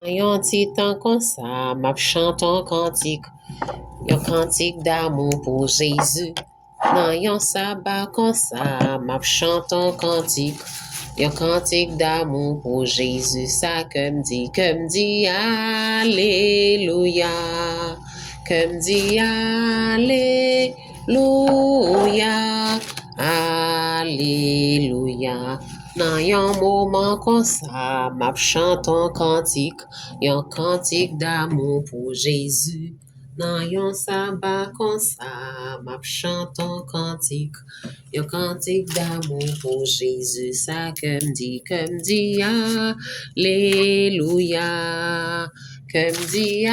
Yon titan comme ça, m'a chante un cantique d'amour pour Jésus. Nan yon sabbat comme ça, m'a chante un cantique d'amour pour Jésus. Ça que m'dit, Alléluia, que m'dit, Alléluia, Alléluia. Nan yon moment comme ça, m'a chante un cantique d'amour pour Jésus. Nan yon sabbat comme ça, m'a chante un cantique d'amour pour Jésus. Ça que m'dit, Alléluia, que m'dit,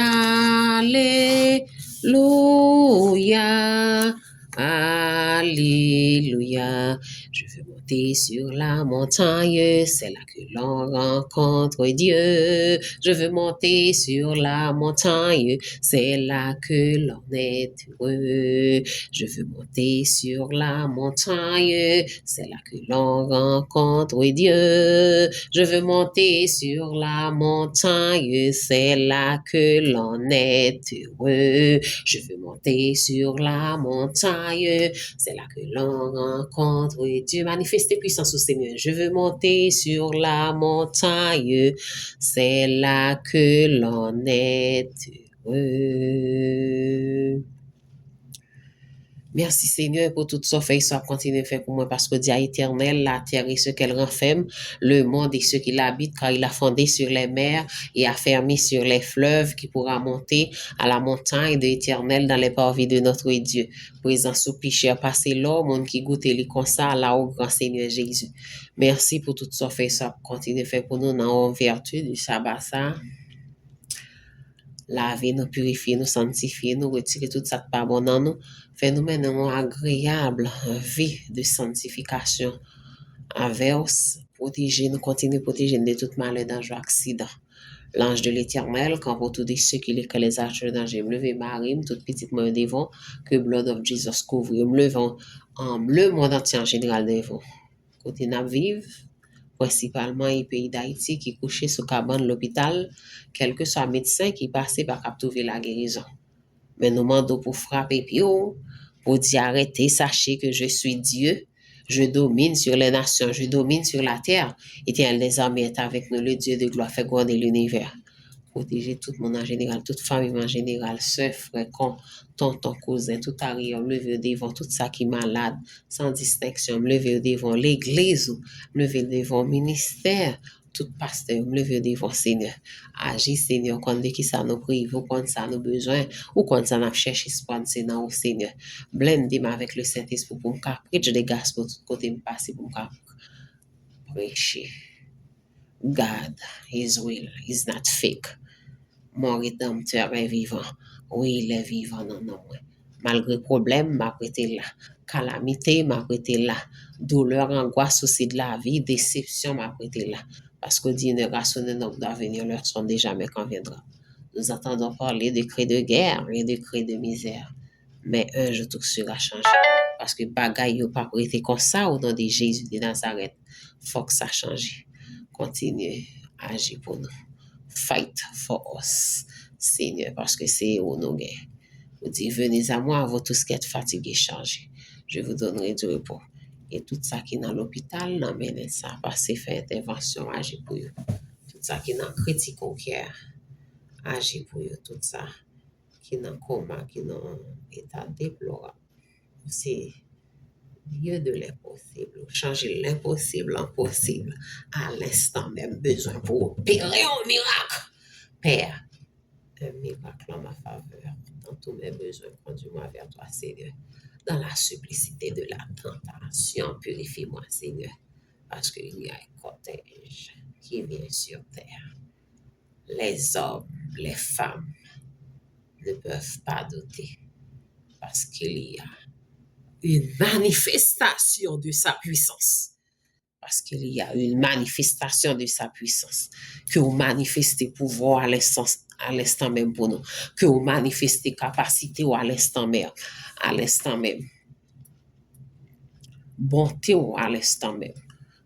Alléluia, Alléluia. Je veux monter sur la montagne, c'est là que l'on rencontre Dieu. Je veux monter sur la montagne, c'est là que l'on est heureux. Je veux monter sur la montagne, c'est là que l'on rencontre Dieu. Je veux monter sur la montagne, c'est là que l'on est heureux. Je veux monter sur la montagne, c'est là que l'on rencontre Dieu. Manifestez puissance au Seigneur. Je veux monter sur la montagne, c'est là que l'on est heureux. Merci Seigneur pour tout ce fait, ça continue de faire pour moi parce que Dieu est éternel, la terre et ce qu'elle renferme, le monde et ceux qui l'habitent, car il a fondé sur les mers et a fermé sur les fleuves qui pourra monter à la montagne de l'éternel dans les parvis de notre Dieu. Présent sous péché, passé l'homme, monde qui goûte les comme ça, là au grand Seigneur Jésus. Merci pour tout ce fait, ça continue de faire pour nous dans la vertu du sabbat ça. Laver nous, purifier nous, sanctifier nous, retirer tout ça de pas bon dans nous, faire nous mener une agréable vie de sanctification, averse, protéger nous, continuer à protéger de tout malheur, danger, accident. L'ange de l'éternel, quand pour tous ceux qui les achètent dans je me lever Marie, toute petite moyen devant, que blood of Jesus couvre, me levant en le monde entier en général devant. Côté n'a vive, principalement les pays d'Haïti qui couchaient sous cabane l'hôpital, quel que soit médecin qui passait par trouver la guérison. Mais nous demandons pour frapper pio, pour dire arrêtez, sachez que je suis Dieu, je domine sur les nations, je domine sur la terre. Éternel des armées est avec nous, le Dieu de gloire fait gouverner l'univers. Protéger tout le monde en général, toute famille en général, soeur, frère, tonton, cousin, tout arrière, me lever devant tout ça qui est malade, sans distinction, me lever devant l'église, me lever devant le ministère, tout pasteur, me lever devant Seigneur. Agis Seigneur, quand qui ça nous prive, ou quand ça nous besoin, ou quand ça nous cherche espoir, c'est dans au Seigneur. Blende-moi avec le Saint-Esprit pour me preach de gospel tout côté me passer pour me prêcher. God, His will is not fake. Mon rédempteur est vivant. Oui, il est vivant dans nous. Malgré problème, m'a prêté là. Calamité, m'a prêté là. Douleur, angoisse, souci de la vie, déception, m'a prêté là. Parce que Dieu ne rassonne donc d'avenir, leur son déjà, mais quand viendra. Nous entendons parler de cris de guerre et de cris de misère. Mais un jour, tout sera changé. Parce que bagaille n'a pas prêté comme ça au nom de Jésus de Nazareth. Faut que ça change. Continuez à agir pour nous. Fight for us, Seigneur, parce que c'est où nous gagnons. Vous dites, venez à moi, vous tous qui êtes fatigués, chargés. Je vous donnerai du repos. Et tout ça qui est dans l'hôpital, n'emmène ça, passer, faire intervention, agir pour eux. Tout ça qui est dans critique au cœur, agir pour eux. Tout ça qui est dans coma, qui est dans état déplorable. C'est Dieu de l'impossible. Changer l'impossible en possible. À l'instant même, besoin pour opérer un miracle. Père, un miracle en ma faveur. Dans tous mes besoins, conduis-moi vers toi, Seigneur. Dans la simplicité de la tentation, purifie-moi, Seigneur. Parce qu'il y a un cortège qui vient sur terre. Les hommes, les femmes ne peuvent pas douter. Parce qu'il y a une manifestation de sa puissance. Parce qu'il y a une manifestation de sa puissance. Que vous manifestez pouvoir à l'instant même pour nous. Que vous manifestez capacité à l'instant même. À l'instant même. Bonté à l'instant même.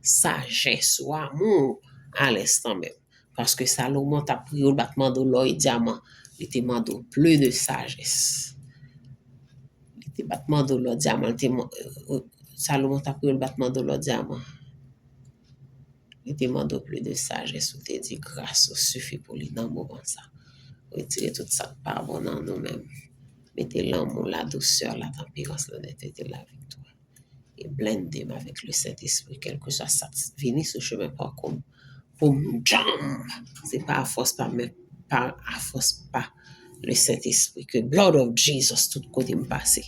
Sagesse ou amour à l'instant même. Parce que Salomon t'a pris le battement de l'or et diamant. Il te demande plus de sagesse. Il te battement de l'or diamant. Salomon t'a pris le battement de l'or diamant. Il te demande plus de sagesse. Ou te dit grâce suffit pour lui dans le moment ça. Retirez tout ça par bon en nous-mêmes. Mettez l'amour, la douceur, la tempérance, l'honnêteté, la victoire. Et blendez-moi avec le Saint-Esprit, quel que soit ça. Venez ce chemin par comme pour jam. C'est pas à force pas, mais pas à force pas le Saint-Esprit. Que blood of Jesus tout côté me passer.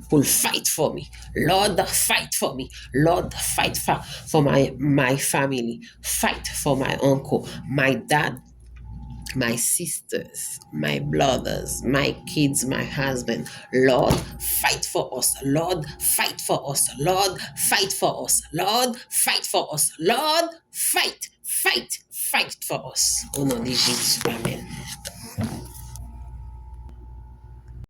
Pour fight for me. Lord, fight for me. Lord, fight for my family. Fight for my uncle, my dad, my sisters, my brothers, my kids, my husband. Lord, fight for us. Lord, fight for us. Lord, fight for us. Lord, fight for us. Lord, fight for us. Au nom de Jésus. Amen.